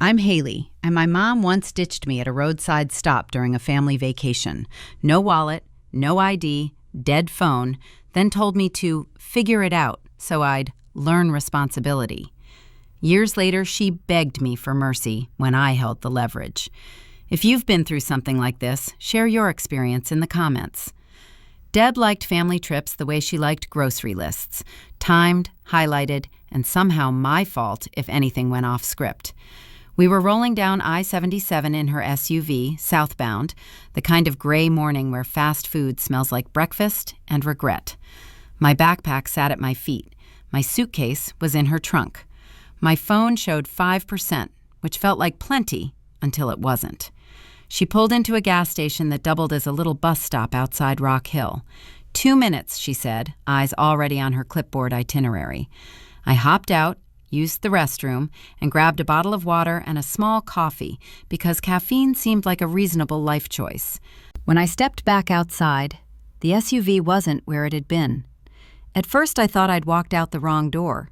I'm Haley, and my mom once ditched me at a roadside stop during a family vacation. No wallet, no ID, dead phone, then told me to figure it out so I'd learn responsibility. Years later, she begged me for mercy when I held the leverage. If you've been through something like this, share your experience in the comments. Deb liked family trips the way she liked grocery lists, timed, highlighted, and somehow my fault if anything went off script. We were rolling down I-77 in her SUV, southbound, the kind of gray morning where fast food smells like breakfast and regret. My backpack sat at my feet. My suitcase was in her trunk. My phone showed 5%, which felt like plenty until it wasn't. She pulled into a gas station that doubled as a little bus stop outside Rock Hill. 2 minutes, she said, eyes already on her clipboard itinerary. I hopped out, used the restroom, and grabbed a bottle of water and a small coffee because caffeine seemed like a reasonable life choice. When I stepped back outside, the SUV wasn't where it had been. At first I thought I'd walked out the wrong door.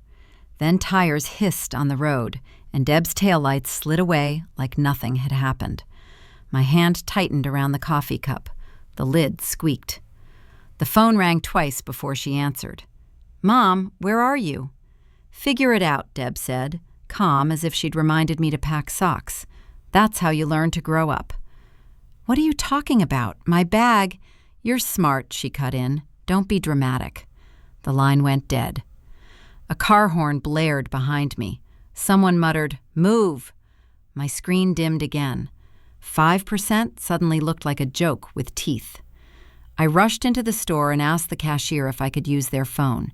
Then tires hissed on the road, and Deb's taillights slid away like nothing had happened. My hand tightened around the coffee cup. The lid squeaked. The phone rang twice before she answered. "Mom, where are you?" "Figure it out," Deb said, calm as if she'd reminded me to pack socks. "That's how you learn to grow up." "What are you talking about? My bag—" "You're smart," she cut in. "Don't be dramatic." The line went dead. A car horn blared behind me. Someone muttered, "Move!" My screen dimmed again. 5% suddenly looked like a joke with teeth. I rushed into the store and asked the cashier if I could use their phone.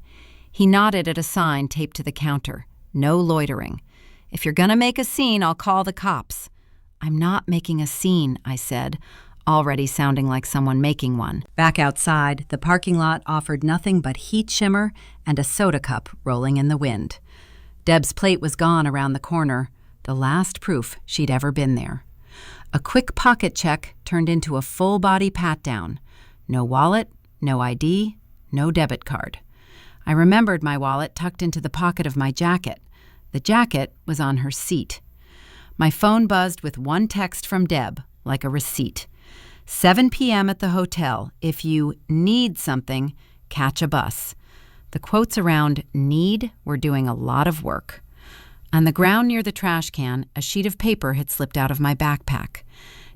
He nodded at a sign taped to the counter. No loitering. "If you're gonna make a scene, I'll call the cops." "I'm not making a scene," I said, already sounding like someone making one. Back outside, the parking lot offered nothing but heat shimmer and a soda cup rolling in the wind. Deb's plate was gone around the corner, the last proof she'd ever been there. A quick pocket check turned into a full-body pat-down. No wallet, no ID, no debit card. I remembered my wallet tucked into the pocket of my jacket. The jacket was on her seat. My phone buzzed with one text from Deb, like a receipt. 7 p.m. at the hotel. If you need something, catch a bus. The quotes around need were doing a lot of work. On the ground near the trash can, a sheet of paper had slipped out of my backpack.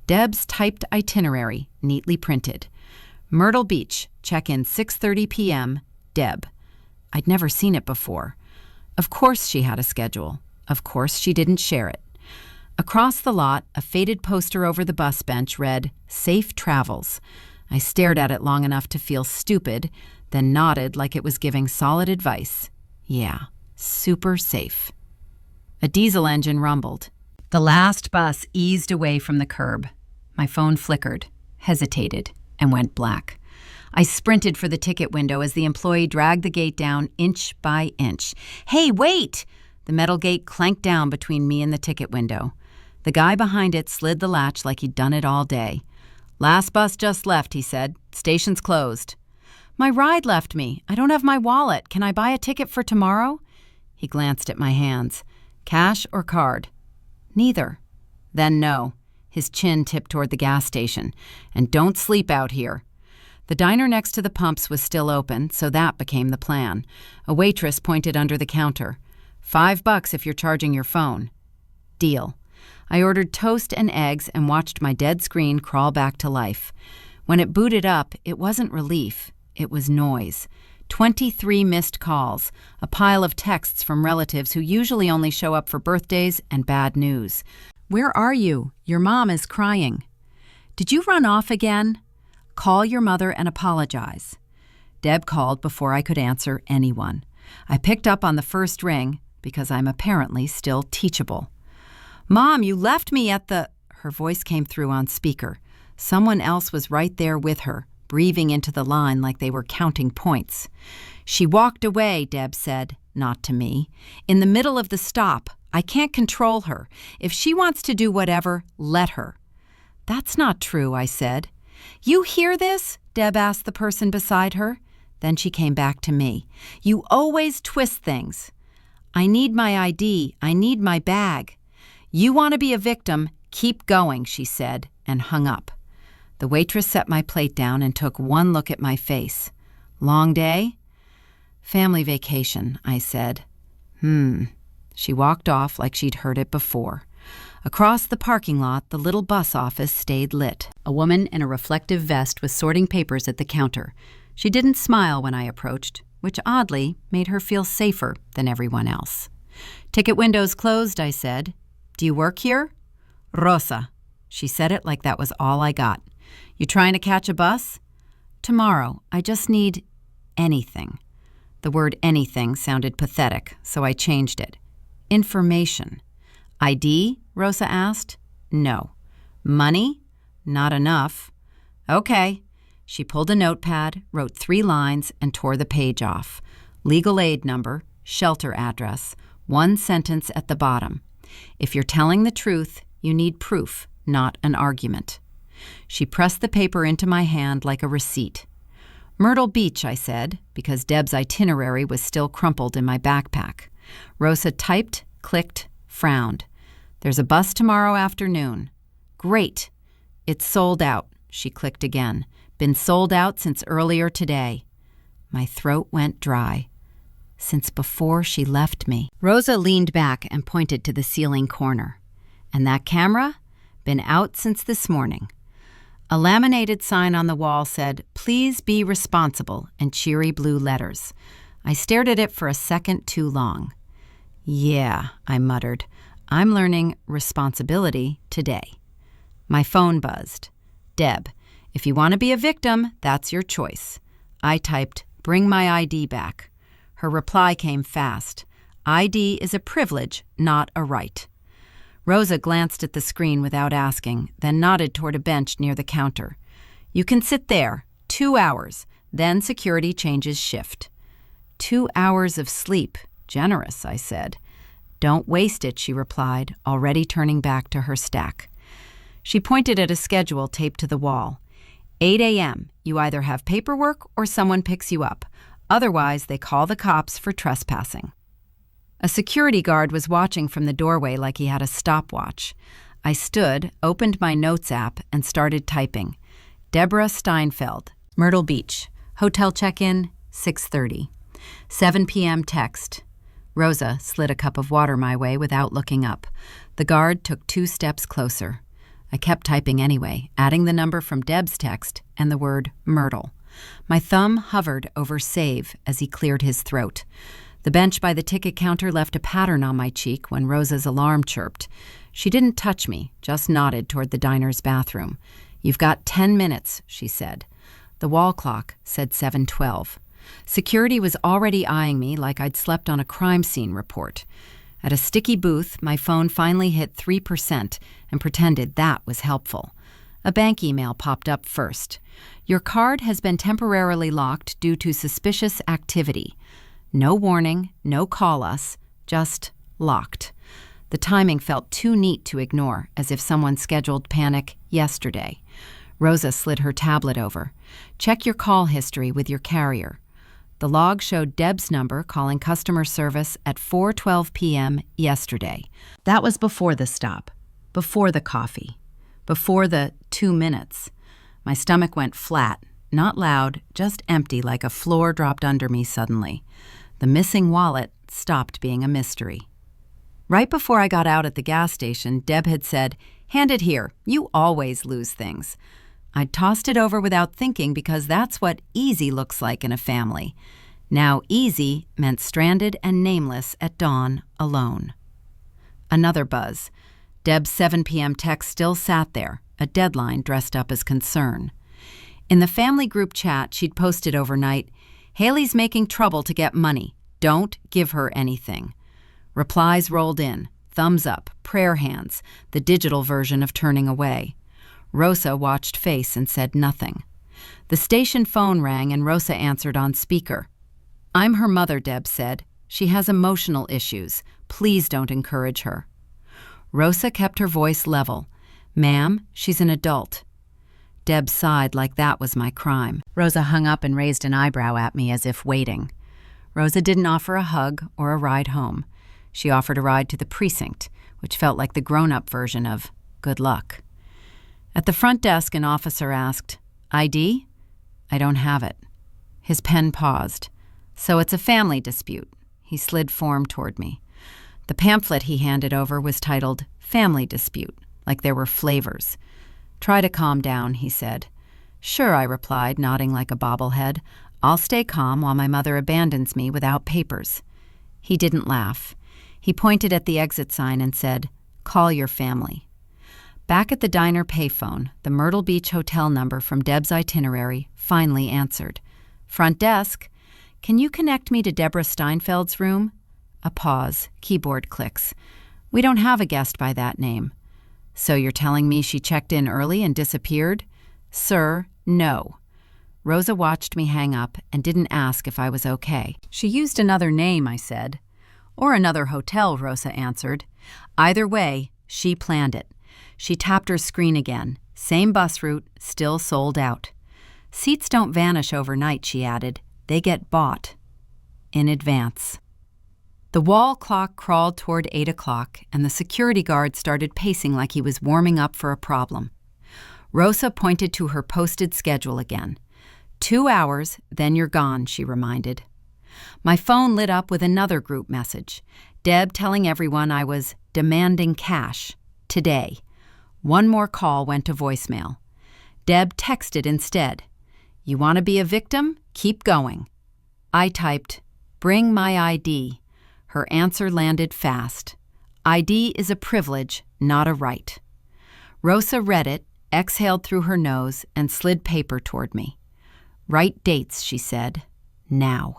Deb's typed itinerary, neatly printed. Myrtle Beach, check-in 6:30 p.m., Deb. I'd never seen it before. Of course she had a schedule. Of course she didn't share it. Across the lot, a faded poster over the bus bench read, "Safe Travels." I stared at it long enough to feel stupid, then nodded like it was giving solid advice. Yeah, super safe. A diesel engine rumbled. The last bus eased away from the curb. My phone flickered, hesitated, and went black. I sprinted for the ticket window as the employee dragged the gate down inch by inch. "Hey, wait!" The metal gate clanked down between me and the ticket window. The guy behind it slid the latch like he'd done it all day. "Last bus just left," he said. "Station's closed." "My ride left me. I don't have my wallet. Can I buy a ticket for tomorrow?" He glanced at my hands. "Cash or card?" "Neither." "Then no." His chin tipped toward the gas station. "And don't sleep out here." The diner next to the pumps was still open, so that became the plan. A waitress pointed under the counter. $5 if you're charging your phone." Deal. I ordered toast and eggs and watched my dead screen crawl back to life. When it booted up, it wasn't relief. It was noise. 23 missed calls, a pile of texts from relatives who usually only show up for birthdays and bad news. "Where are you? Your mom is crying." "Did you run off again?" "Call your mother and apologize." Deb called before I could answer anyone. I picked up on the first ring because I'm apparently still teachable. "Mom, you left me at the—" Her voice came through on speaker. Someone else was right there with her, breathing into the line like they were counting points. "She walked away," Deb said, not to me. "In the middle of the stop. I can't control her. If she wants to do whatever, let her." "That's not true," I said. "You hear this?" Deb asked the person beside her. Then she came back to me. "You always twist things." "I need my ID. I need my bag." "You want to be a victim, keep going," she said, and hung up. The waitress set my plate down and took one look at my face. "Long day?" "Family vacation," I said. She walked off like she'd heard it before. Across the parking lot, the little bus office stayed lit. A woman in a reflective vest was sorting papers at the counter. She didn't smile when I approached, which oddly made her feel safer than everyone else. "Ticket windows closed," I said. "Do you work here?" "Rosa." She said it like that was all I got. "You trying to catch a bus?" "Tomorrow. I just need anything." The word anything sounded pathetic, so I changed it. "Information." "ID?" Rosa asked. "No." "Money?" "Not enough." "Okay." She pulled a notepad, wrote 3 lines, and tore the page off. Legal aid number, shelter address, 1 sentence at the bottom. "If you're telling the truth, you need proof, not an argument." She pressed the paper into my hand like a receipt. "Myrtle Beach," I said, because Deb's itinerary was still crumpled in my backpack. Rosa typed, clicked, frowned. "There's a bus tomorrow afternoon." "Great." "It's sold out." She clicked again. "Been sold out since earlier today." My throat went dry. Since before she left me. Rosa leaned back and pointed to the ceiling corner. "And that camera? Been out since this morning." A laminated sign on the wall said, "Please be responsible," in cheery blue letters. I stared at it for a second too long. "Yeah," I muttered. "I'm learning responsibility today." My phone buzzed. "Deb, if you want to be a victim, that's your choice." I typed, "Bring my ID back." Her reply came fast. "ID is a privilege, not a right." Rosa glanced at the screen without asking, then nodded toward a bench near the counter. "You can sit there. 2 hours. Then security changes shift." 2 hours of sleep. Generous, I said. "Don't waste it," she replied, already turning back to her stack. She pointed at a schedule taped to the wall. 8 a.m. You either have paperwork or someone picks you up. Otherwise, they call the cops for trespassing. A security guard was watching from the doorway like he had a stopwatch. I stood, opened my notes app, and started typing. Deborah Steinfeld, Myrtle Beach. Hotel check-in, 6:30. 7 p.m. text. Rosa slid a cup of water my way without looking up. The guard took 2 steps closer. I kept typing anyway, adding the number from Deb's text and the word Myrtle. My thumb hovered over save as he cleared his throat. The bench by the ticket counter left a pattern on my cheek when Rosa's alarm chirped. She didn't touch me, just nodded toward the diner's bathroom. "You've got 10 minutes, she said. The wall clock said 7:12. Security was already eyeing me like I'd slept on a crime scene report. At a sticky booth, my phone finally hit 3% and pretended that was helpful. A bank email popped up first. "Your card has been temporarily locked due to suspicious activity." No warning, no call us, just locked. The timing felt too neat to ignore, as if someone scheduled panic yesterday. Rosa slid her tablet over. "Check your call history with your carrier." The log showed Deb's number calling customer service at 4:12 p.m. yesterday. That was before the stop, before the coffee, before the 2 minutes. My stomach went flat, not loud, just empty like a floor dropped under me suddenly. The missing wallet stopped being a mystery. Right before I got out at the gas station, Deb had said, "Hand it here. You always lose things." I'd tossed it over without thinking because that's what easy looks like in a family. Now easy meant stranded and nameless at dawn, alone. Another buzz. Deb's 7 p.m. text still sat there, a deadline dressed up as concern. In the family group chat she'd posted overnight, "Haley's making trouble to get money. Don't give her anything." Replies rolled in, thumbs up, prayer hands, the digital version of turning away. Rosa watched face and said nothing. The station phone rang and Rosa answered on speaker. "I'm her mother," Deb said. "She has emotional issues. Please don't encourage her." Rosa kept her voice level. "Ma'am, she's an adult." Deb sighed like that was my crime. Rosa hung up and raised an eyebrow at me as if waiting. Rosa didn't offer a hug or a ride home. She offered a ride to the precinct, which felt like the grown-up version of good luck. At the front desk, an officer asked, "ID?" "I don't have it." His pen paused. "So it's a family dispute." He slid form toward me. The pamphlet he handed over was titled Family Dispute, like there were flavors. "Try to calm down," he said. "Sure," I replied, nodding like a bobblehead. "I'll stay calm while my mother abandons me without papers." He didn't laugh. He pointed at the exit sign and said, "Call your family." Back at the diner payphone, the Myrtle Beach hotel number from Deb's itinerary finally answered. "Front desk. Can you connect me to Deborah Steinfeld's room?" A pause. Keyboard clicks. "We don't have a guest by that name." "So you're telling me she checked in early and disappeared?" "Sir, no." Rosa watched me hang up and didn't ask if I was okay. "She used another name," I said. "Or another hotel," Rosa answered. "Either way, she planned it." She tapped her screen again. Same bus route, still sold out. "Seats don't vanish overnight," she added. "They get bought. In advance." The wall clock crawled toward 8 o'clock, and the security guard started pacing like he was warming up for a problem. Rosa pointed to her posted schedule again. 2 hours, then you're gone, she reminded. My phone lit up with another group message. Deb telling everyone I was demanding cash. Today. One more call went to voicemail. Deb texted instead. "You want to be a victim? Keep going." I typed, "Bring my ID." Her answer landed fast. "ID is a privilege, not a right." Rosa read it, exhaled through her nose, and slid paper toward me. "Write dates," she said. "Now."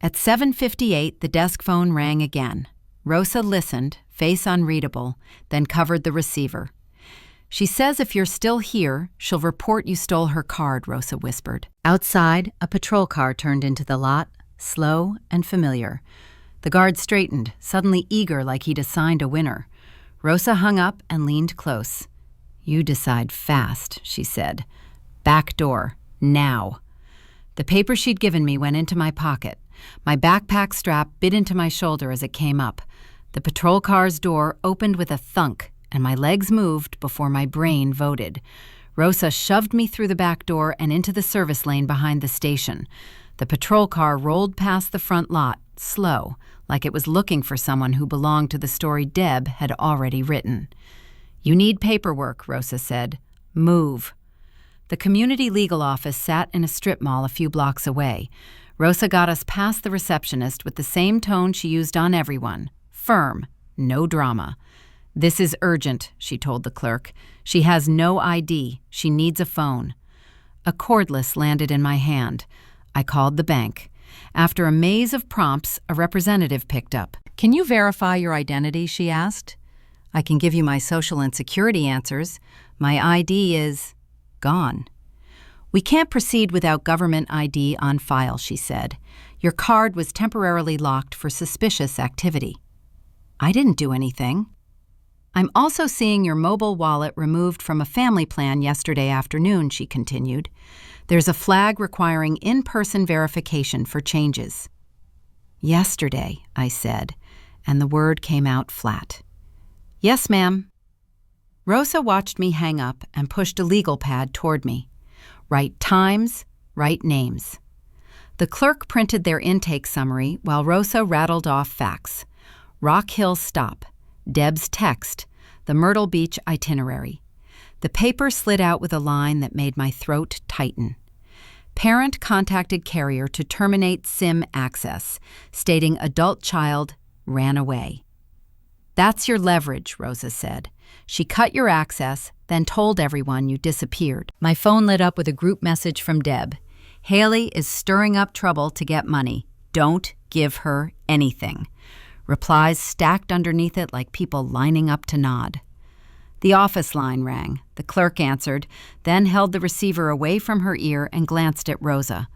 At 7:58, the desk phone rang again. Rosa listened, face unreadable, then covered the receiver. "She says if you're still here, she'll report you stole her card," Rosa whispered. Outside, a patrol car turned into the lot, slow and familiar. The guard straightened, suddenly eager like he'd assigned a winner. Rosa hung up and leaned close. "You decide fast," she said. "Back door. Now." The paper she'd given me went into my pocket. My backpack strap bit into my shoulder as it came up. The patrol car's door opened with a thunk, and my legs moved before my brain voted. Rosa shoved me through the back door and into the service lane behind the station. The patrol car rolled past the front lot, slow, like it was looking for someone who belonged to the story Deb had already written. "You need paperwork," Rosa said. "Move." The community legal office sat in a strip mall a few blocks away. Rosa got us past the receptionist with the same tone she used on everyone. Firm, no drama. "This is urgent," she told the clerk. "She has no ID. She needs a phone." A cordless landed in my hand. I called the bank. After a maze of prompts, a representative picked up. "Can you verify your identity?" she asked. "I can give you my social and security answers. My ID is gone." "We can't proceed without government ID on file," she said. "Your card was temporarily locked for suspicious activity." "I didn't do anything." "I'm also seeing your mobile wallet removed from a family plan yesterday afternoon," she continued. "There's a flag requiring in-person verification for changes." "Yesterday," I said, and the word came out flat. "Yes, ma'am." Rosa watched me hang up and pushed a legal pad toward me. "Right times, right names." The clerk printed their intake summary while Rosa rattled off facts. Rock Hill stop, Deb's text, the Myrtle Beach itinerary. The paper slid out with a line that made my throat tighten. Parent contacted carrier to terminate SIM access, stating adult child ran away. "That's your leverage," Rosa said. "She cut your access, then told everyone you disappeared." My phone lit up with a group message from Deb. "Haley is stirring up trouble to get money. Don't give her anything." Replies stacked underneath it like people lining up to nod. The office line rang. The clerk answered, then held the receiver away from her ear and glanced at Rosa.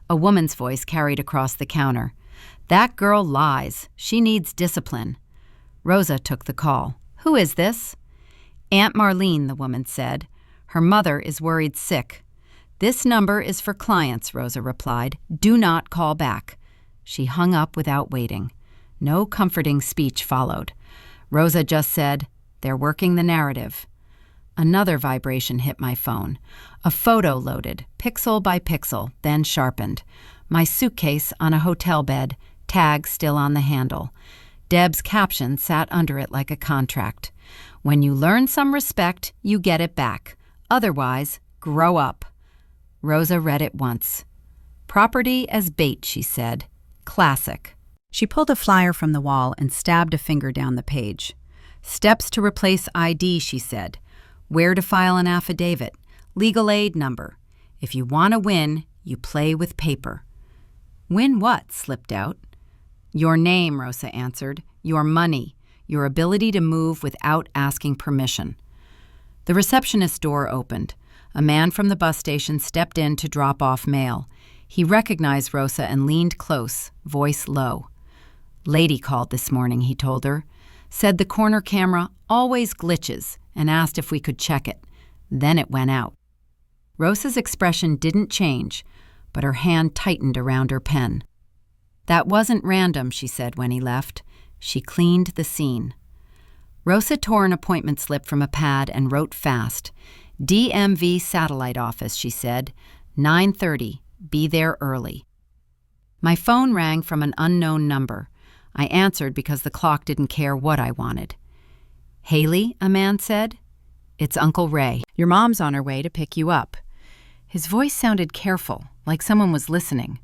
A woman's voice carried across the counter. "That girl lies. She needs discipline." Rosa took the call. "Who is this?" "Aunt Marlene," the woman said. "Her mother is worried sick." "This number is for clients," Rosa replied. "Do not call back." She hung up without waiting. No comforting speech followed. Rosa just said, "They're working the narrative." Another vibration hit my phone. A photo loaded, pixel by pixel, then sharpened. My suitcase on a hotel bed, tag still on the handle. Deb's caption sat under it like a contract. "When you learn some respect, you get it back. Otherwise, grow up." Rosa read it once. "Property as bait," she said. Classic. She pulled a flyer from the wall and stabbed a finger down the page. "Steps to replace ID," she said. "Where to file an affidavit. Legal aid number. If you want to win, you play with paper." "Win what?" slipped out. "Your name," Rosa answered. "Your money. Your ability to move without asking permission." The receptionist's door opened. A man from the bus station stepped in to drop off mail. He recognized Rosa and leaned close, voice low. "Lady called this morning," he told her. "Said the corner camera always glitches and asked if we could check it. Then it went out." Rosa's expression didn't change, but her hand tightened around her pen. "That wasn't random," she said when he left. She cleaned the scene. Rosa tore an appointment slip from a pad and wrote fast. "DMV Satellite Office," she said. 9:30. Be there early." My phone rang from an unknown number. I answered because the clock didn't care what I wanted. "Haley," a man said. "It's Uncle Ray. Your mom's on her way to pick you up." His voice sounded careful, like someone was listening.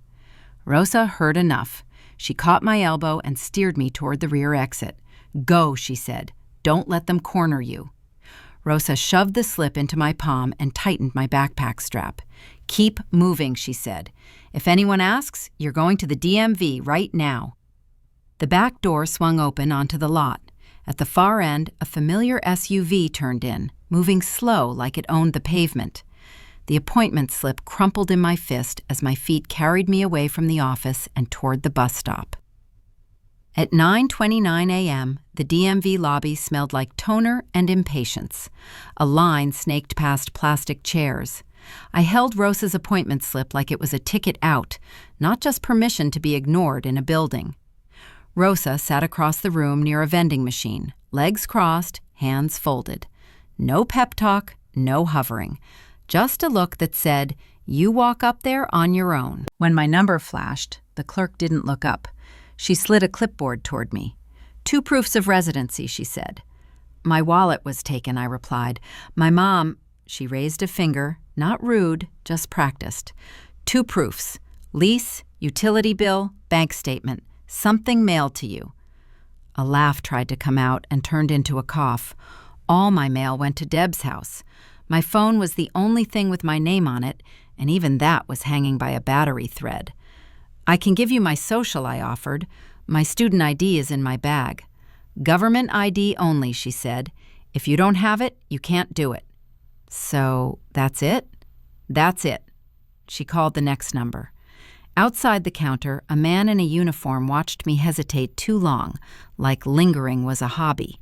Rosa heard enough. She caught my elbow and steered me toward the rear exit. "Go," she said. "Don't let them corner you." Rosa shoved the slip into my palm and tightened my backpack strap. "Keep moving," she said. "If anyone asks, you're going to the DMV right now." The back door swung open onto the lot. At the far end, a familiar SUV turned in, moving slow like it owned the pavement. The appointment slip crumpled in my fist as my feet carried me away from the office and toward the bus stop. At 9:29 a.m., the DMV lobby smelled like toner and impatience. A line snaked past plastic chairs. I held Rosa's appointment slip like it was a ticket out, not just permission to be ignored in a building. Rosa sat across the room near a vending machine, legs crossed, hands folded. No pep talk, no hovering. Just a look that said, "You walk up there on your own." When my number flashed, the clerk didn't look up. She slid a clipboard toward me. "2 proofs of residency," she said. "My wallet was taken," I replied. "My mom—" She raised a finger, not rude, just practiced. "2 proofs. Lease, utility bill, bank statement. Something mailed to you." A laugh tried to come out and turned into a cough. All my mail went to Deb's house. My phone was the only thing with my name on it, and even that was hanging by a battery thread. "I can give you my social," I offered. "My student ID is in my bag." "Government ID only," she said. "If you don't have it, you can't do it." "So, that's it?" "That's it." She called the next number. Outside the counter, a man in a uniform watched me hesitate too long, like lingering was a hobby.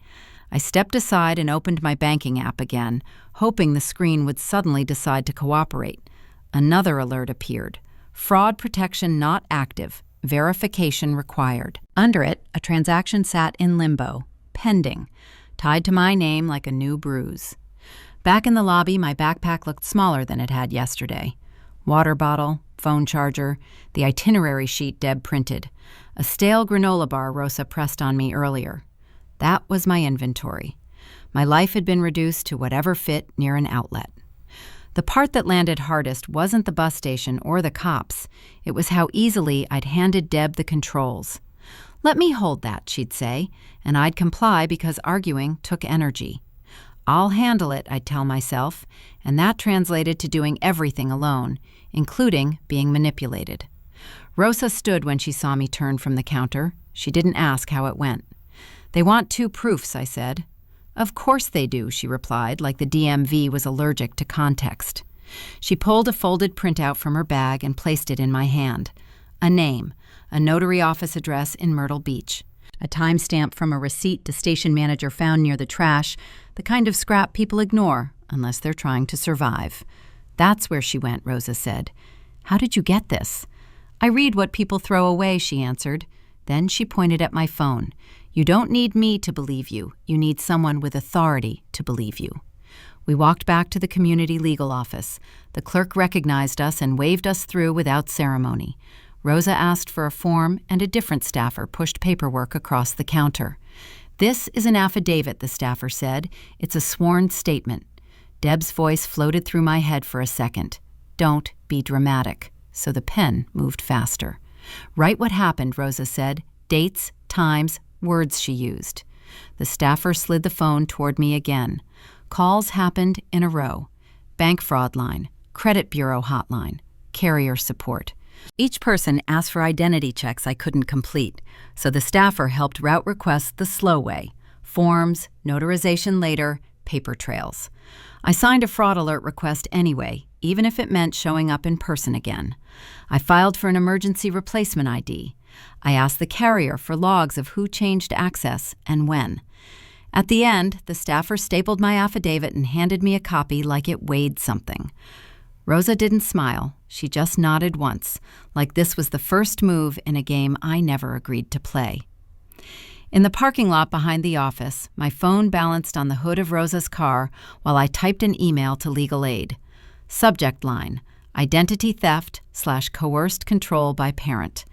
I stepped aside and opened my banking app again, hoping the screen would suddenly decide to cooperate. Another alert appeared. "Fraud protection not active. Verification required." Under it, a transaction sat in limbo, pending, tied to my name like a new bruise. Back in the lobby, my backpack looked smaller than it had yesterday. Water bottle, phone charger, the itinerary sheet Deb printed, a stale granola bar Rosa pressed on me earlier. That was my inventory. My life had been reduced to whatever fit near an outlet. The part that landed hardest wasn't the bus station or the cops. It was how easily I'd handed Deb the controls. "Let me hold that," she'd say, and I'd comply because arguing took energy. "I'll handle it," I'd tell myself, and that translated to doing everything alone, including being manipulated. Rosa stood when she saw me turn from the counter. She didn't ask how it went. "They want 2 proofs," I said. "Of course they do," she replied, like the DMV was allergic to context. She pulled a folded printout from her bag and placed it in my hand. A name, a notary office address in Myrtle Beach, a timestamp from a receipt the station manager found near the trash, the kind of scrap people ignore unless they're trying to survive. "That's where she went," Rosa said. "How did you get this?" "I read what people throw away," she answered. Then she pointed at my phone. You don't need me to believe you. You need someone with authority to believe you. We walked back to the community legal office. The clerk recognized us and waved us through without ceremony. Rosa asked for a form, and a different staffer pushed paperwork across the counter. "This is an affidavit," the staffer said. "It's a sworn statement." Deb's voice floated through my head for a second. "Don't be dramatic." So the pen moved faster. "Write what happened," Rosa said. "Dates, times, words she used." The staffer slid the phone toward me again. Calls happened in a row. Bank fraud line, credit bureau hotline, carrier support. Each person asked for identity checks I couldn't complete, so the staffer helped route requests the slow way: forms, notarization later, paper trails. I signed a fraud alert request anyway, even if it meant showing up in person again. I filed for an emergency replacement ID. I asked the carrier for logs of who changed access and when. At the end, the staffer stapled my affidavit and handed me a copy like it weighed something. Rosa didn't smile. She just nodded once, like this was the first move in a game I never agreed to play. In the parking lot behind the office, my phone balanced on the hood of Rosa's car while I typed an email to legal aid. Subject line: identity theft/coerced control by parent.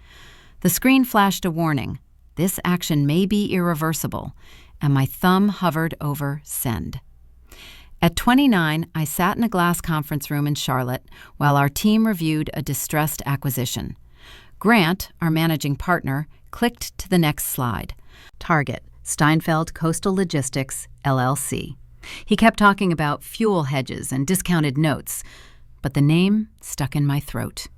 The screen flashed a warning: this action may be irreversible, and my thumb hovered over send. At 29, I sat in a glass conference room in Charlotte while our team reviewed a distressed acquisition. Grant, our managing partner, clicked to the next slide. Target, Steinfeld Coastal Logistics, LLC. He kept talking about fuel hedges and discounted notes, but the name stuck in my throat.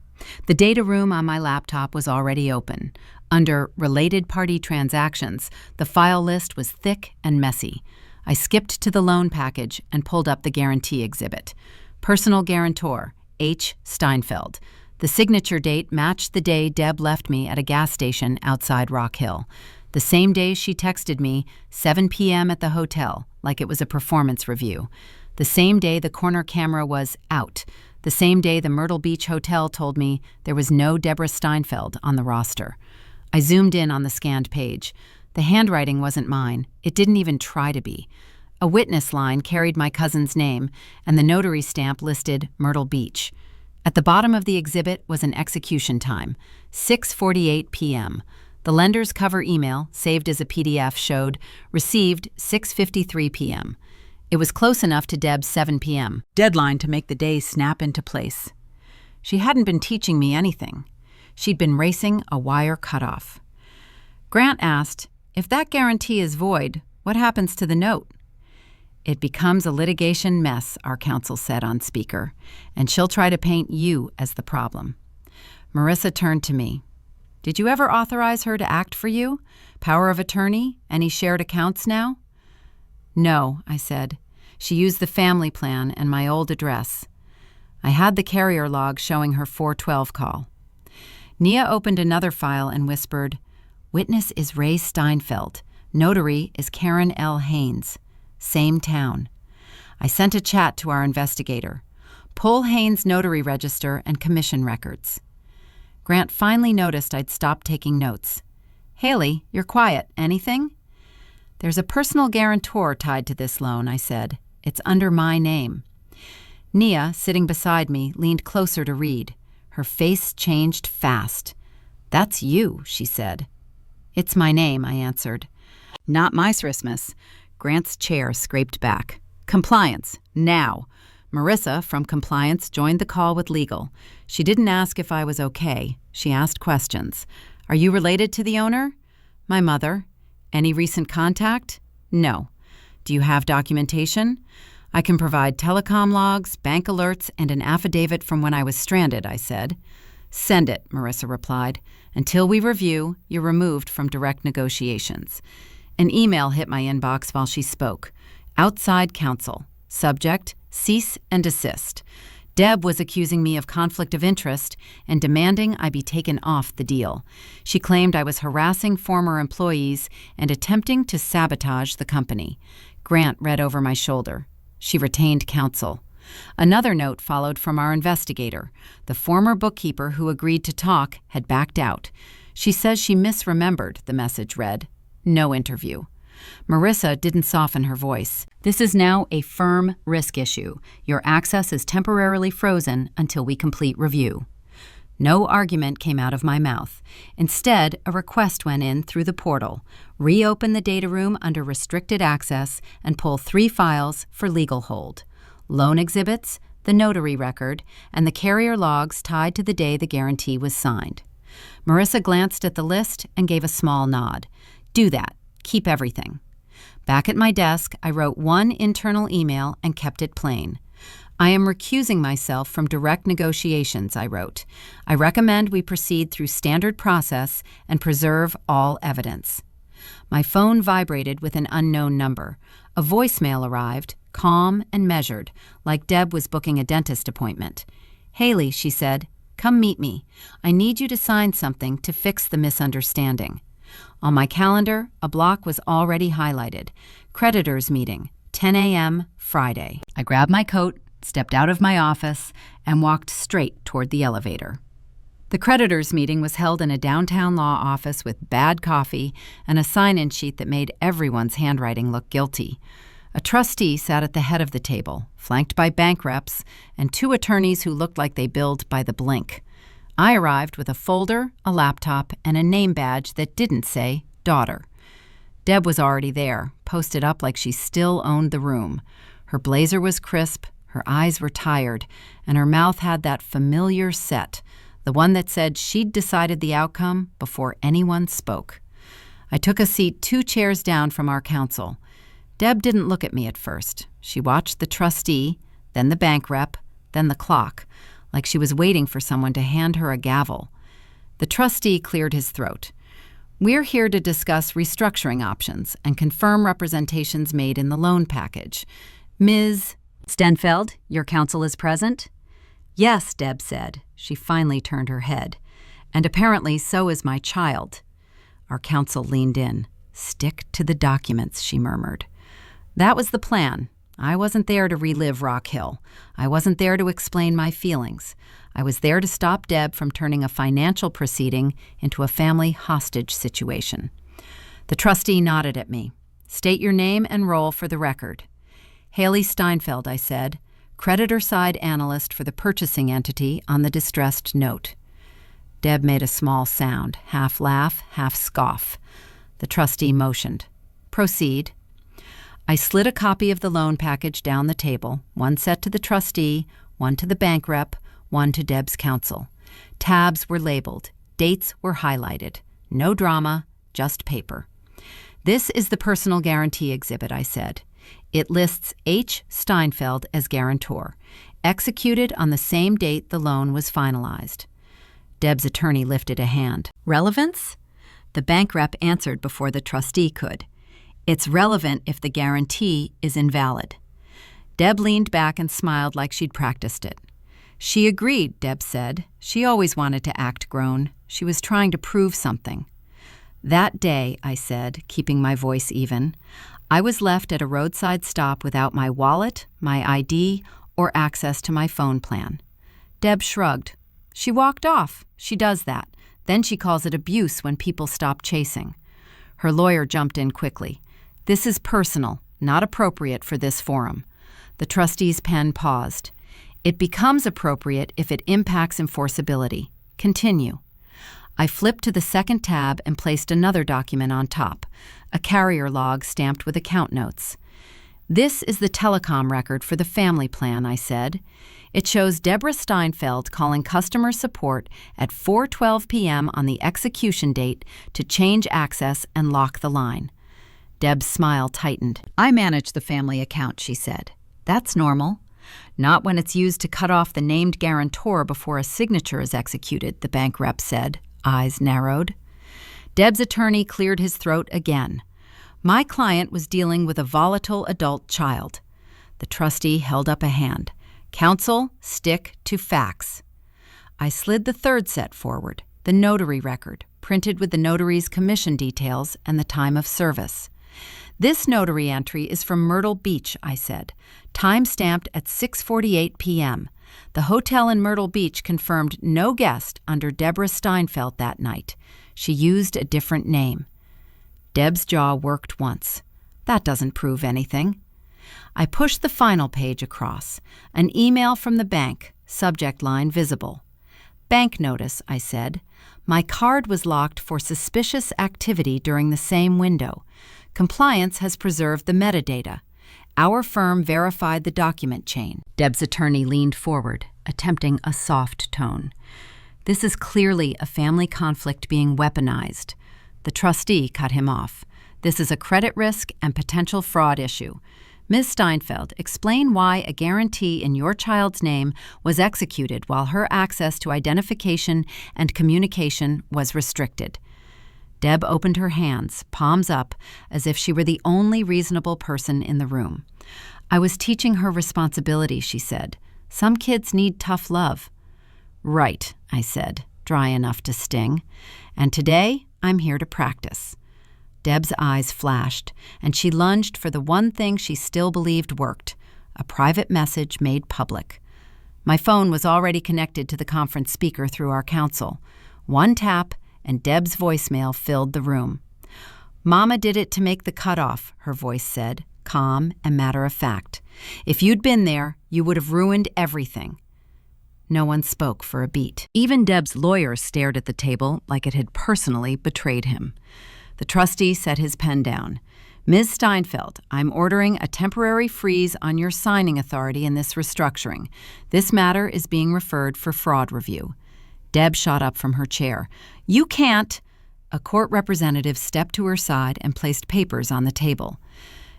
The data room on my laptop was already open. Under Related Party Transactions, the file list was thick and messy. I skipped to the loan package and pulled up the guarantee exhibit. Personal guarantor, H. Steinfeld. The signature date matched the day Deb left me at a gas station outside Rock Hill. The same day she texted me, 7 p.m. at the hotel, like it was a performance review. The same day the corner camera was out. The same day the Myrtle Beach Hotel told me there was no Deborah Steinfeld on the roster. I zoomed in on the scanned page. The handwriting wasn't mine. It didn't even try to be. A witness line carried my cousin's name, and the notary stamp listed Myrtle Beach. At the bottom of the exhibit was an execution time, 6:48 p.m. The lender's cover email, saved as a PDF, showed received 6:53 p.m. It was close enough to Deb's 7 p.m. deadline to make the day snap into place. She hadn't been teaching me anything. She'd been racing a wire cutoff. Grant asked, "If that guarantee is void, what happens to the note?" "It becomes a litigation mess," our counsel said on speaker, "and she'll try to paint you as the problem." Marissa turned to me. "Did you ever authorize her to act for you? Power of attorney? Any shared accounts now?" "No," I said. "She used the family plan and my old address." I had the carrier log showing her 412 call. Nia opened another file and whispered, "Witness is Ray Steinfeld. Notary is Karen L. Haynes. Same town." I sent a chat to our investigator. "Pull Haynes' notary register and commission records." Grant finally noticed I'd stopped taking notes. "Haley, you're quiet. Anything?" "There's a personal guarantor tied to this loan," I said. "It's under my name." Nia, sitting beside me, leaned closer to read. Her face changed fast. "That's you," she said. "It's my name," I answered. "Not my Christmas." Grant's chair scraped back. "Compliance, now." Marissa, from Compliance, joined the call with legal. She didn't ask if I was okay. She asked questions. "Are you related to the owner?" "My mother." "Any recent contact?" "No." "Do you have documentation?" "I can provide telecom logs, bank alerts, and an affidavit from when I was stranded," I said. "Send it," Marissa replied. "Until we review, you're removed from direct negotiations." An email hit my inbox while she spoke. Outside counsel. Subject: cease and desist. Deb was accusing me of conflict of interest and demanding I be taken off the deal. She claimed I was harassing former employees and attempting to sabotage the company. Grant read over my shoulder. She retained counsel. Another note followed from our investigator. The former bookkeeper who agreed to talk had backed out. She says she misremembered, the message read. No interview. Marissa didn't soften her voice. This is now a firm risk issue. Your access is temporarily frozen until we complete review. No argument came out of my mouth. Instead, a request went in through the portal. Reopen the data room under restricted access and pull 3 files for legal hold: loan exhibits, the notary record, and the carrier logs tied to the day the guarantee was signed. Marissa glanced at the list and gave a small nod. Do that. Keep everything. Back at my desk, I wrote one internal email and kept it plain. I am recusing myself from direct negotiations, I wrote. I recommend we proceed through standard process and preserve all evidence. My phone vibrated with an unknown number. A voicemail arrived, calm and measured, like Deb was booking a dentist appointment. "Haley," she said, "come meet me. I need you to sign something to fix the misunderstanding." On my calendar, a block was already highlighted. Creditors meeting, 10 a.m., Friday. I grabbed my coat, stepped out of my office, and walked straight toward the elevator. The creditors meeting was held in a downtown law office with bad coffee and a sign-in sheet that made everyone's handwriting look guilty. A trustee sat at the head of the table, flanked by bank reps and 2 attorneys who looked like they billed by the blink. I arrived with a folder, a laptop, and a name badge that didn't say daughter. Deb was already there, posted up like she still owned the room. Her blazer was crisp, her eyes were tired, and her mouth had that familiar set, the one that said she'd decided the outcome before anyone spoke. I took a seat 2 chairs down from our counsel. Deb didn't look at me at first. She watched the trustee, then the bank rep, then the clock, like she was waiting for someone to hand her a gavel. The trustee cleared his throat. "We're here to discuss restructuring options and confirm representations made in the loan package. Ms. Stenfeld, your counsel is present?" "Yes," Deb said. She finally turned her head. "And apparently so is my child." Our counsel leaned in. "Stick to the documents," she murmured. That was the plan. I wasn't there to relive Rock Hill. I wasn't there to explain my feelings. I was there to stop Deb from turning a financial proceeding into a family hostage situation. The trustee nodded at me. "State your name and role for the record." "Haley Steinfeld," I said, creditor-side analyst for the purchasing entity on the distressed note. Deb made a small sound, half laugh, half scoff. The trustee motioned. "Proceed." I slid a copy of the loan package down the table, one set to the trustee, one to the bank rep, one to Deb's counsel. Tabs were labeled. Dates were highlighted. No drama, just paper. "This is the personal guarantee exhibit," I said. "It lists H. Steinfeld as guarantor, executed on the same date the loan was finalized." Deb's attorney lifted a hand. "Relevance?" The bank rep answered before the trustee could. "It's relevant if the guarantee is invalid." Deb leaned back and smiled like she'd practiced it. "She agreed," Deb said. She always wanted to act grown. She was trying to prove something. "That day," I said, keeping my voice even, "I was left at a roadside stop without my wallet, my ID, or access to my phone plan." Deb shrugged. "She walked off. She does that. Then she calls it abuse when people stop chasing." Her lawyer jumped in quickly. "This is personal, not appropriate for this forum." The trustee's pen paused. "It becomes appropriate if it impacts enforceability. Continue." I flipped to the second tab and placed another document on top, a carrier log stamped with account notes. "This is the telecom record for the family plan," I said. It shows Deborah Steinfeld calling customer support at 4:12 p.m. on the execution date to change access and lock the line. Deb's smile tightened. "I manage the family account," she said. "That's normal." "Not when it's used to cut off the named guarantor before a signature is executed," the bank rep said, eyes narrowed. Deb's attorney cleared his throat again. "My client was dealing with a volatile adult child." The trustee held up a hand. "Counsel, stick to facts." I slid the third set forward, the notary record, printed with the notary's commission details and the time of service. "This notary entry is from Myrtle Beach," I said, time-stamped at 6:48 p.m. The hotel in Myrtle Beach confirmed no guest under Deborah Steinfeld that night. She used a different name. Deb's jaw worked once. That doesn't prove anything. I pushed the final page across. An email from the bank, subject line visible. Bank notice, I said. My card was locked for suspicious activity during the same window. Compliance has preserved the metadata. Our firm verified the document chain. Deb's attorney leaned forward, attempting a soft tone. This is clearly a family conflict being weaponized. The trustee cut him off. This is a credit risk and potential fraud issue. Ms. Steinfeld, explain why a guarantee in your child's name was executed while her access to identification and communication was restricted. Deb opened her hands, palms up, as if she were the only reasonable person in the room. I was teaching her responsibility, she said. Some kids need tough love. Right, I said, dry enough to sting. And today, I'm here to practice. Deb's eyes flashed, and she lunged for the one thing she still believed worked, a private message made public. My phone was already connected to the conference speaker through our counsel. One tap, and Deb's voicemail filled the room. Mama did it to make the cutoff, her voice said, calm and matter of fact. If you'd been there, you would have ruined everything. No one spoke for a beat. Even Deb's lawyer stared at the table like it had personally betrayed him. The trustee set his pen down. Ms. Steinfeld, I'm ordering a temporary freeze on your signing authority in this restructuring. This matter is being referred for fraud review. Deb shot up from her chair. You can't. A court representative stepped to her side and placed papers on the table.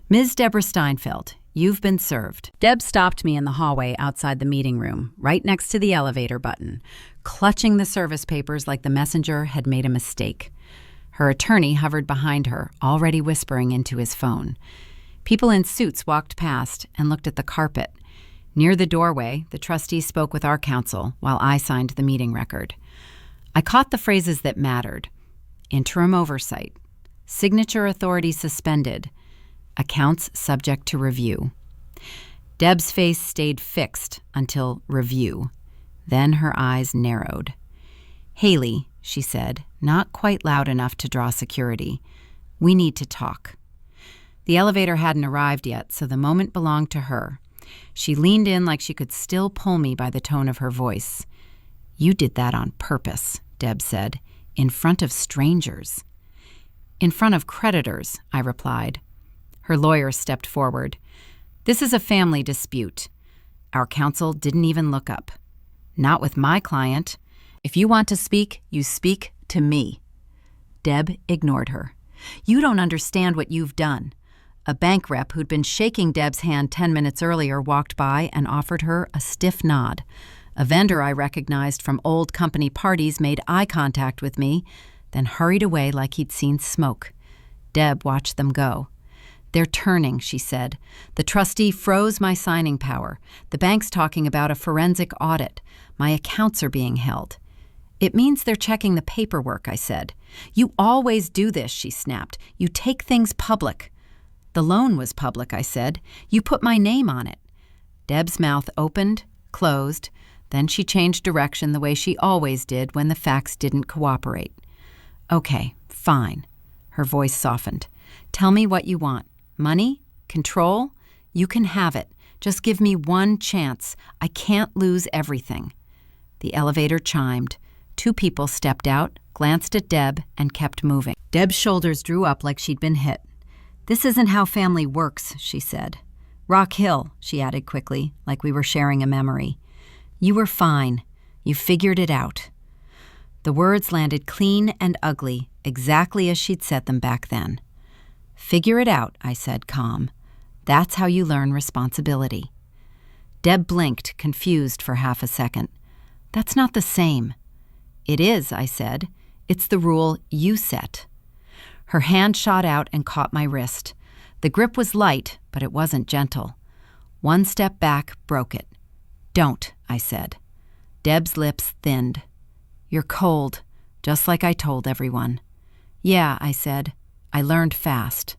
Ms. Deborah Steinfeld, you've been served. Deb stopped me in the hallway outside the meeting room, right next to the elevator button, clutching the service papers like the messenger had made a mistake. Her attorney hovered behind her, already whispering into his phone. People in suits walked past and looked at the carpet. Near the doorway, the trustee spoke with our counsel while I signed the meeting record. I caught the phrases that mattered. Interim oversight. Signature authority suspended. Accounts subject to review. Deb's face stayed fixed until review. Then her eyes narrowed. Haley, she said, not quite loud enough to draw security. We need to talk. The elevator hadn't arrived yet, so the moment belonged to her. She leaned in like she could still pull me by the tone of her voice. You did that on purpose, Deb said, in front of strangers. In front of creditors, I replied. Her lawyer stepped forward. This is a family dispute. Our counsel didn't even look up. Not with my client. If you want to speak, you speak to me. Deb ignored her. You don't understand what you've done. A bank rep who'd been shaking Deb's hand 10 minutes earlier walked by and offered her a stiff nod. A vendor I recognized from old company parties made eye contact with me, then hurried away like he'd seen smoke. Deb watched them go. They're turning, she said. The trustee froze my signing power. The bank's talking about a forensic audit. My accounts are being held. It means they're checking the paperwork, I said. You always do this, she snapped. You take things public. The loan was public, I said. You put my name on it. Deb's mouth opened, closed, then she changed direction the way she always did when the facts didn't cooperate. Okay, fine. Her voice softened. Tell me what you want. Money? Control? You can have it. Just give me one chance. I can't lose everything. The elevator chimed. 2 people stepped out, glanced at Deb, and kept moving. Deb's shoulders drew up like she'd been hit. This isn't how family works, she said. Rock Hill, she added quickly, like we were sharing a memory. You were fine. You figured it out. The words landed clean and ugly, exactly as she'd said them back then. Figure it out, I said, calm. That's how you learn responsibility. Deb blinked, confused for half a second. That's not the same. It is, I said. It's the rule you set. Her hand shot out and caught my wrist. The grip was light, but it wasn't gentle. One step back broke it. Don't, I said. Deb's lips thinned. You're cold, just like I told everyone. Yeah, I said. I learned fast.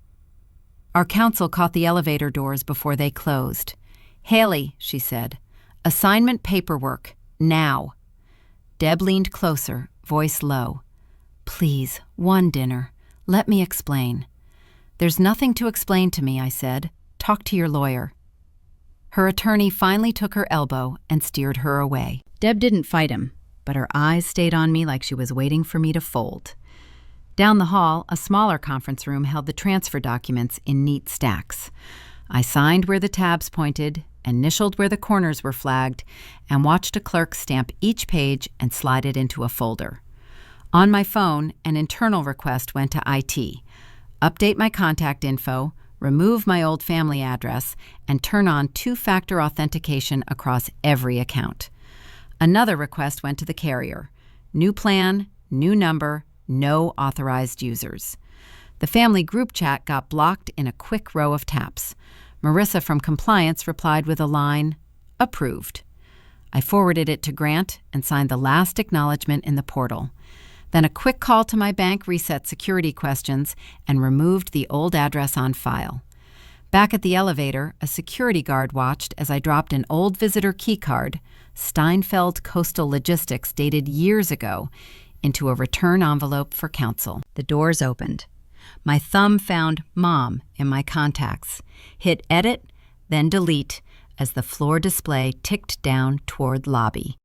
Our counsel caught the elevator doors before they closed. Haley, she said. Assignment paperwork. Now. Deb leaned closer, voice low. Please, one dinner. Let me explain. There's nothing to explain to me, I said. Talk to your lawyer. Her attorney finally took her elbow and steered her away. Deb didn't fight him, but her eyes stayed on me like she was waiting for me to fold. Down the hall, a smaller conference room held the transfer documents in neat stacks. I signed where the tabs pointed, initialed where the corners were flagged, and watched a clerk stamp each page and slide it into a folder. On my phone, an internal request went to IT. Update my contact info, remove my old family address, and turn on two-factor authentication across every account. Another request went to the carrier. New plan, new number, no authorized users. The family group chat got blocked in a quick row of taps. Marissa from compliance replied with a line, "Approved." I forwarded it to Grant and signed the last acknowledgement in the portal. Then a quick call to my bank reset security questions and removed the old address on file. Back at the elevator, a security guard watched as I dropped an old visitor keycard, Steinfeld Coastal Logistics dated years ago, into a return envelope for counsel. The doors opened. My thumb found Mom in my contacts, hit edit, then delete as the floor display ticked down toward lobby.